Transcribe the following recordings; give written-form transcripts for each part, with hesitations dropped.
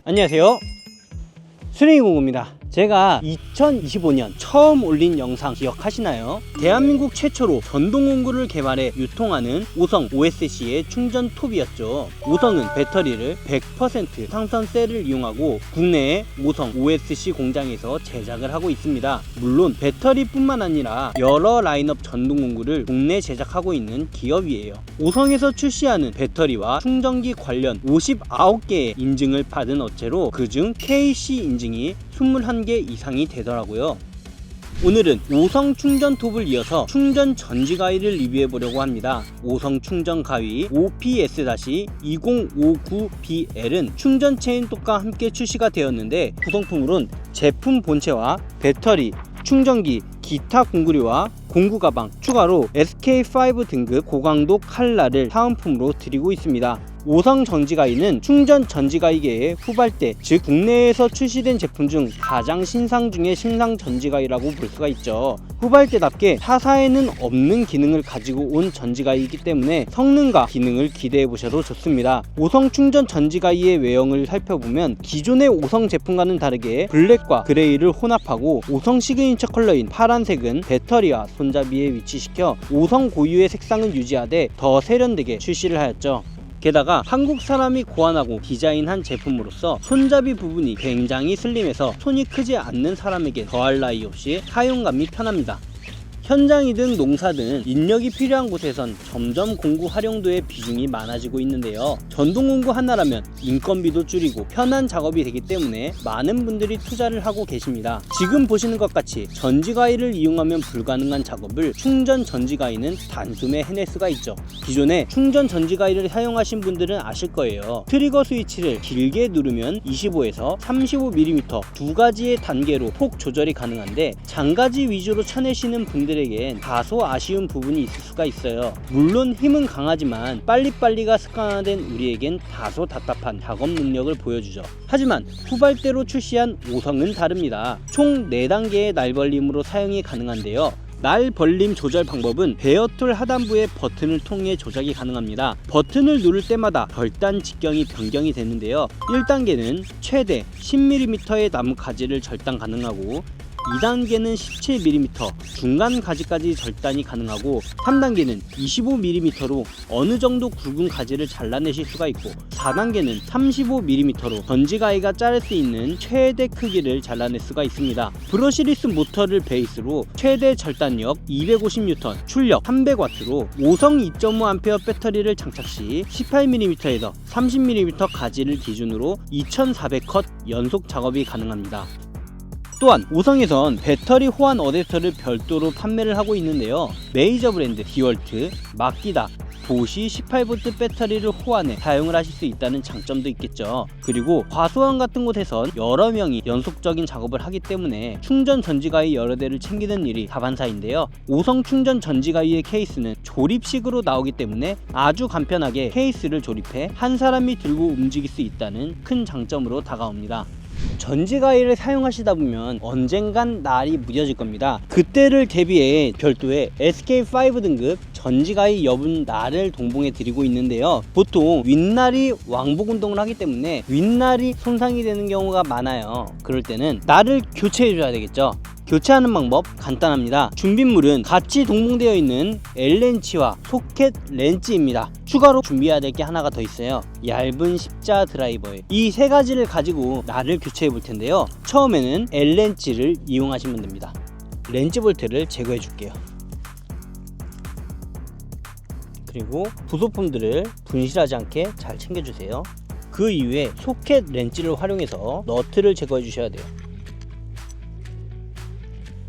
안녕하세요, 수랭이공구입니다. 제가 2025년 처음 올린 영상 기억하시나요? 대한민국 최초로 전동공구를 개발해 유통하는 오성 OSC의 충전 톱이었죠. 오성은 배터리를 100% 상선셀을 이용하고 국내에 오성 OSC 공장에서 제작을 하고 있습니다. 물론 배터리뿐만 아니라 여러 라인업 전동공구를 국내 제작하고 있는 기업이에요. 오성에서 출시하는 배터리와 충전기 관련 59개의 인증을 받은 업체로 그중 KC 인증이 21개 이상이 되더라고요. 오늘은 오성 충전 톱을 이어서 충전 전지 가위를 리뷰해 보려고 합니다. 오성 충전 가위 OPS-2059BL은 충전 체인 톱과 함께 출시가 되었는데, 구성품으론 제품 본체와 배터리, 충전기, 기타 공구류와 공구 가방, 추가로 SK5 등급 고강도 칼날을 사은품으로 드리고 있습니다. 오성 전지가위는 충전 전지가위계의 후발대, 즉 국내에서 출시된 제품 중 가장 신상 중의 신상 전지가위라고 볼 수가 있죠. 후발대답게 타사에는 없는 기능을 가지고 온 전지가위이기 때문에 성능과 기능을 기대해 보셔도 좋습니다. 오성 충전 전지가위의 외형을 살펴보면 기존의 오성 제품과는 다르게 블랙과 그레이를 혼합하고 오성 시그니처 컬러인 파란색은 배터리와 손잡이에 위치시켜 오성 고유의 색상을 유지하되 더 세련되게 출시를 하였죠. 게다가 한국 사람이 고안하고 디자인한 제품으로서 손잡이 부분이 굉장히 슬림해서 손이 크지 않는 사람에게 더할 나위 없이 사용감이 편합니다. 현장이든 농사든 인력이 필요한 곳에선 점점 공구 활용도의 비중이 많아지고 있는데요. 전동공구 하나라면 인건비도 줄이고 편한 작업이 되기 때문에 많은 분들이 투자를 하고 계십니다. 지금 보시는 것 같이 전지가위를 이용하면 불가능한 작업을 충전 전지가위는 단숨에 해낼 수가 있죠. 기존에 충전 전지가위를 사용하신 분들은 아실 거예요. 트리거 스위치를 길게 누르면 25에서 35mm 두 가지의 단계로 폭 조절이 가능한데, 장가지 위주로 쳐내시는 분들에겐 다소 아쉬운 부분이 있을 수가 있어요. 물론 힘은 강하지만 빨리빨리가 습관화된 우리에겐 다소 답답한 작업 능력을 보여주죠. 하지만 후발대로 출시한 오성은 다릅니다. 총 4단계의 날 벌림으로 사용이 가능한데요. 날 벌림 조절 방법은 베어툴 하단부의 버튼을 통해 조작이 가능합니다. 버튼을 누를 때마다 절단 직경이 변경이 되는데요. 1단계는 최대 10mm의 나무 가지를 절단 가능하고, 2단계는 17mm 중간 가지까지 절단이 가능하고, 3단계는 25mm로 어느 정도 굵은 가지를 잘라내실 수가 있고, 4단계는 35mm로 전지가위가 자를 수 있는 최대 크기를 잘라낼 수가 있습니다. 브러시리스 모터를 베이스로 최대 절단력 250N, 출력 300W로 오성 2.5A 배터리를 장착 시 18mm에서 30mm 가지를 기준으로 2400컷 연속 작업이 가능합니다. 또한 오성에선 배터리 호환 어댑터를 별도로 판매를 하고 있는데요. 메이저 브랜드 디월트, 마키다, 보시 18V 배터리를 호환해 사용을 하실 수 있다는 장점도 있겠죠. 그리고 과수원 같은 곳에선 여러 명이 연속적인 작업을 하기 때문에 충전 전지가위 여러 대를 챙기는 일이 다반사인데요. 오성 충전 전지가위의 케이스는 조립식으로 나오기 때문에 아주 간편하게 케이스를 조립해 한 사람이 들고 움직일 수 있다는 큰 장점으로 다가옵니다. 전지가위를 사용하시다 보면 언젠간 날이 무뎌질 겁니다. 그때를 대비해 별도의 SK5 등급 전지가위 여분 날을 동봉해 드리고 있는데요. 보통 윗날이 왕복 운동을 하기 때문에 윗날이 손상이 되는 경우가 많아요. 그럴 때는 날을 교체해 줘야 되겠죠. 교체하는 방법 간단합니다. 준비물은 같이 동봉되어 있는 L렌치와 소켓 렌치입니다. 추가로 준비해야 될 게 하나가 더 있어요. 얇은 십자 드라이버예요. 이 세 가지를 가지고 날을 교체해 볼 텐데요. 처음에는 L렌치를 이용하시면 됩니다. 렌치 볼트를 제거해 줄게요. 그리고 부속품들을 분실하지 않게 잘 챙겨주세요. 그 이후에 소켓 렌치를 활용해서 너트를 제거해 주셔야 돼요.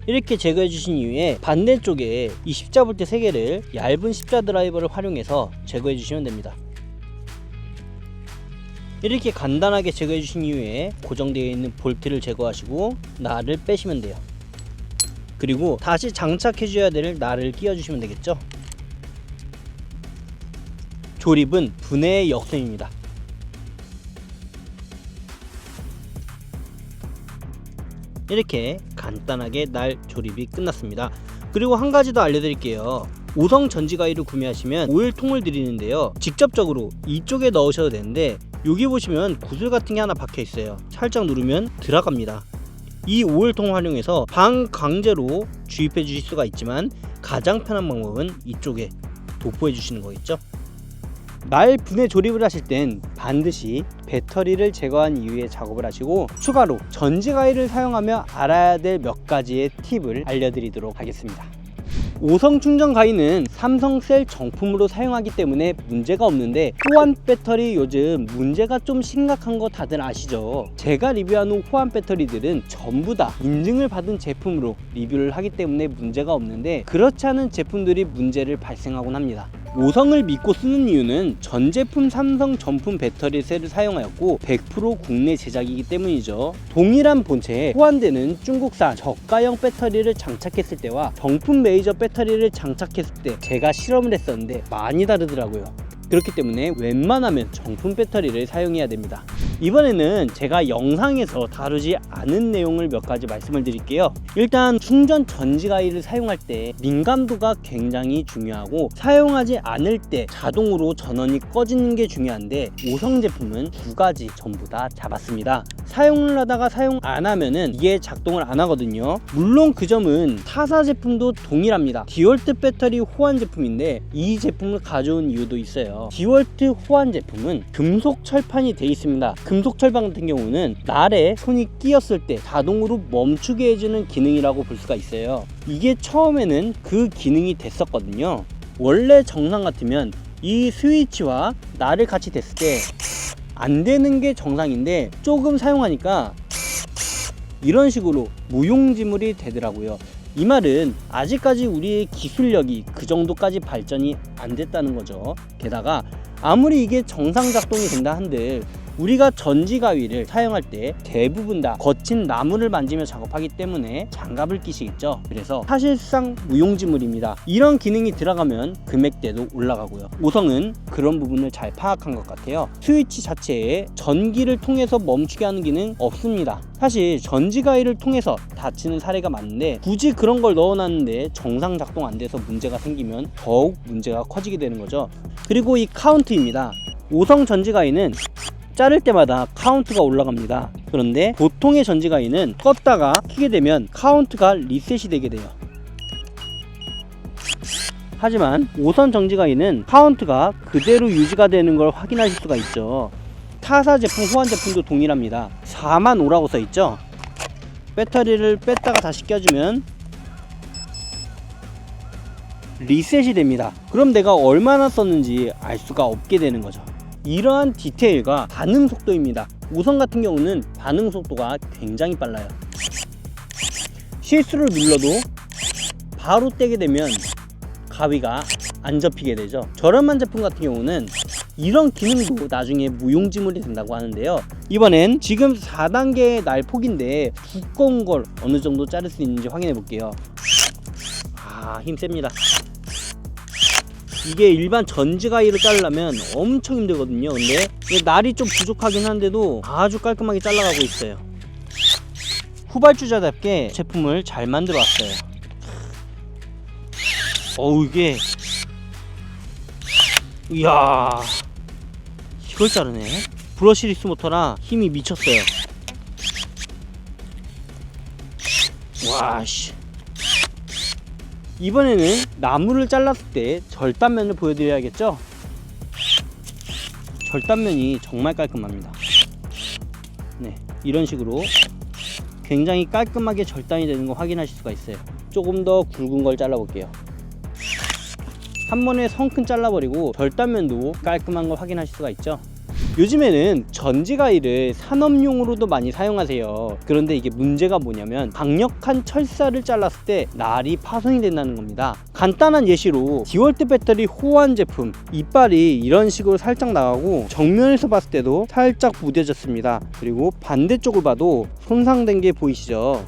이렇게 제거해 주신 이후에 반대쪽에 이 십자 볼트 3개를 얇은 십자 드라이버를 활용해서 제거해 주시면 됩니다. 이렇게 간단하게 제거해 주신 이후에 고정되어 있는 볼트를 제거하시고 날을 빼시면 돼요. 그리고 다시 장착해 줘야 될 날을 끼워 주시면 되겠죠. 조립은 분해의 역순입니다. 이렇게 간단하게 날 조립이 끝났습니다. 그리고 한 가지 더 알려드릴게요. 오성 전지가위를 구매하시면 오일통을 드리는데요, 직접적으로 이쪽에 넣으셔도 되는데 여기 보시면 구슬 같은 게 하나 박혀 있어요. 살짝 누르면 들어갑니다. 이 5열통을 활용해서 반강제로 주입해 주실 수가 있지만 가장 편한 방법은 이쪽에 도포해 주시는 거겠죠. 말 분해 조립을 하실 땐 반드시 배터리를 제거한 이후에 작업을 하시고, 추가로 전지 가위를 사용하며 알아야 될 몇 가지의 팁을 알려드리도록 하겠습니다. 5성 충전 가위는 삼성셀 정품으로 사용하기 때문에 문제가 없는데, 호환 배터리 요즘 문제가 좀 심각한 거 다들 아시죠? 제가 리뷰하는 호환 배터리들은 전부 다 인증을 받은 제품으로 리뷰를 하기 때문에 문제가 없는데, 그렇지 않은 제품들이 문제를 발생하곤 합니다. 5성을 믿고 쓰는 이유는 전 제품 삼성 정품 배터리 셀을 사용하였고 100% 국내 제작이기 때문이죠. 동일한 본체에 호환되는 중국산 저가형 배터리를 장착했을 때와 정품 메이저 배터리를 장착했을 때 제가 실험을 했었는데 많이 다르더라고요. 그렇기 때문에 웬만하면 정품 배터리를 사용해야 됩니다. 이번에는 제가 영상에서 다루지 않은 내용을 몇 가지 말씀을 드릴게요. 일단 충전 전지 가위를 사용할 때 민감도가 굉장히 중요하고, 사용하지 않을 때 자동으로 전원이 꺼지는 게 중요한데 5성 제품은 두 가지 전부 다 잡았습니다. 사용을 하다가 사용 안 하면은 이게 작동을 안 하거든요. 물론 그 점은 타사 제품도 동일합니다. 디월트 배터리 호환 제품인데 이 제품을 가져온 이유도 있어요. 디월트 호환 제품은 금속 철판이 되어 있습니다. 금속 철판 같은 경우는 날에 손이 끼었을 때 자동으로 멈추게 해주는 기능이라고 볼 수가 있어요. 이게 처음에는 그 기능이 됐었거든요. 원래 정상 같으면 이 스위치와 날을 같이 댔을 때 안 되는 게 정상인데, 조금 사용하니까 이런 식으로 무용지물이 되더라고요. 이 말은 아직까지 우리의 기술력이 그 정도까지 발전이 안 됐다는 거죠. 게다가 아무리 이게 정상 작동이 된다 한들 우리가 전지 가위를 사용할 때 대부분 다 거친 나무를 만지며 작업하기 때문에 장갑을 끼시겠죠. 그래서 사실상 무용지물입니다. 이런 기능이 들어가면 금액대도 올라가고요. 5성은 그런 부분을 잘 파악한 것 같아요. 스위치 자체에 전기를 통해서 멈추게 하는 기능 없습니다. 사실 전지 가위를 통해서 다치는 사례가 많은데, 굳이 그런 걸 넣어놨는데 정상 작동 안 돼서 문제가 생기면 더욱 문제가 커지게 되는 거죠. 그리고 이 카운트입니다. 5성 전지 가위는 자를 때마다 카운트가 올라갑니다. 그런데 보통의 전지 가위는 껐다가 켜게 되면 카운트가 리셋이 되게 돼요. 하지만 5선 전지 가위는 카운트가 그대로 유지가 되는 걸 확인하실 수가 있죠. 타사 제품, 호환 제품도 동일합니다. 4만 5라고 써있죠. 배터리를 뺐다가 다시 껴주면 리셋이 됩니다. 그럼 내가 얼마나 썼는지 알 수가 없게 되는 거죠. 이러한 디테일과 반응 속도입니다. 5성 같은 경우는 반응 속도가 굉장히 빨라요. 실수를 눌러도 바로 떼게 되면 가위가 안 접히게 되죠. 저렴한 제품 같은 경우는 이런 기능도 나중에 무용지물이 된다고 하는데요. 이번엔 지금 4단계의 날폭인데 두꺼운 걸 어느 정도 자를 수 있는지 확인해 볼게요. 힘 셉니다. 이게 일반 전지 가위로 자르려면 엄청 힘들거든요. 근데 날이 좀 부족하긴 한데도 아주 깔끔하게 잘라가고 있어요. 후발주자답게 제품을 잘 만들어 왔어요. 이게 이야, 이걸 자르네. 브러시리스 모터라 힘이 미쳤어요. 와씨. 이번에는 나무를 잘랐을 때 절단면을 보여드려야겠죠. 절단면이 정말 깔끔합니다. 네, 이런 식으로 굉장히 깔끔하게 절단이 되는 거 확인하실 수가 있어요. 조금 더 굵은 걸 잘라 볼게요. 한 번에 성큰 잘라버리고 절단면도 깔끔한 걸 확인하실 수가 있죠. 요즘에는 전지 가위를 산업용으로도 많이 사용하세요. 그런데 이게 문제가 뭐냐면 강력한 철사를 잘랐을 때 날이 파손이 된다는 겁니다. 간단한 예시로 디월트 배터리 호환 제품, 이빨이 이런 식으로 살짝 나가고 정면에서 봤을 때도 살짝 무뎌졌습니다. 그리고 반대쪽을 봐도 손상된 게 보이시죠?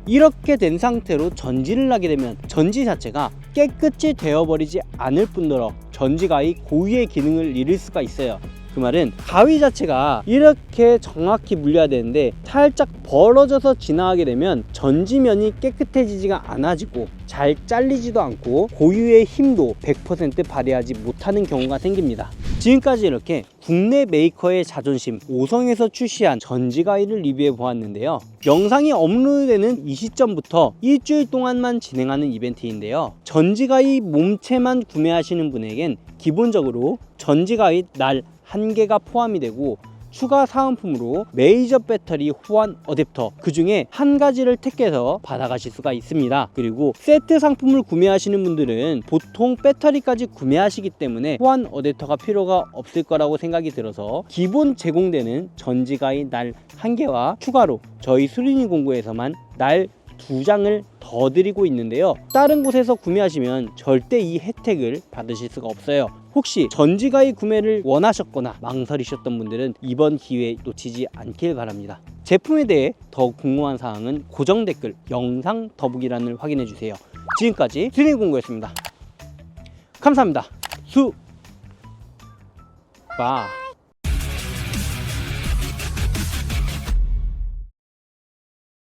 이렇게 된 상태로 전지를 하게 되면 전지 자체가 깨끗이 되어버리지 않을 뿐더러 전지 가위 고유의 기능을 잃을 수가 있어요. 그 말은 가위 자체가 이렇게 정확히 물려야 되는데 살짝 벌어져서 지나가게 되면 전지면이 깨끗해지지가 않아지고 잘 잘리지도 않고 고유의 힘도 100% 발휘하지 못하는 경우가 생깁니다. 지금까지 이렇게 국내 메이커의 자존심 오성에서 출시한 전지가위를 리뷰해 보았는데요. 영상이 업로드되는 이 시점부터 일주일 동안만 진행하는 이벤트인데요. 전지가위 몸체만 구매하시는 분에겐 기본적으로 전지가위 날 1개가 포함이 되고 추가 사은품으로 메이저 배터리 호환 어댑터 그 중에 한 가지를 택해서 받아가실 수가 있습니다. 그리고 세트 상품을 구매하시는 분들은 보통 배터리까지 구매하시기 때문에 호환 어댑터가 필요가 없을 거라고 생각이 들어서 기본 제공되는 전지가위 날 1개와 추가로 저희 수린이 공구에서만 날 2장을 더 드리고 있는데요. 다른 곳에서 구매하시면 절대 이 혜택을 받으실 수가 없어요. 혹시 전지가위 구매를 원하셨거나 망설이셨던 분들은 이번 기회 놓치지 않길 바랍니다. 제품에 대해 더 궁금한 사항은 고정 댓글 영상 더보기란을 확인해 주세요. 지금까지 수린이 공구였습니다. 감사합니다. 수 바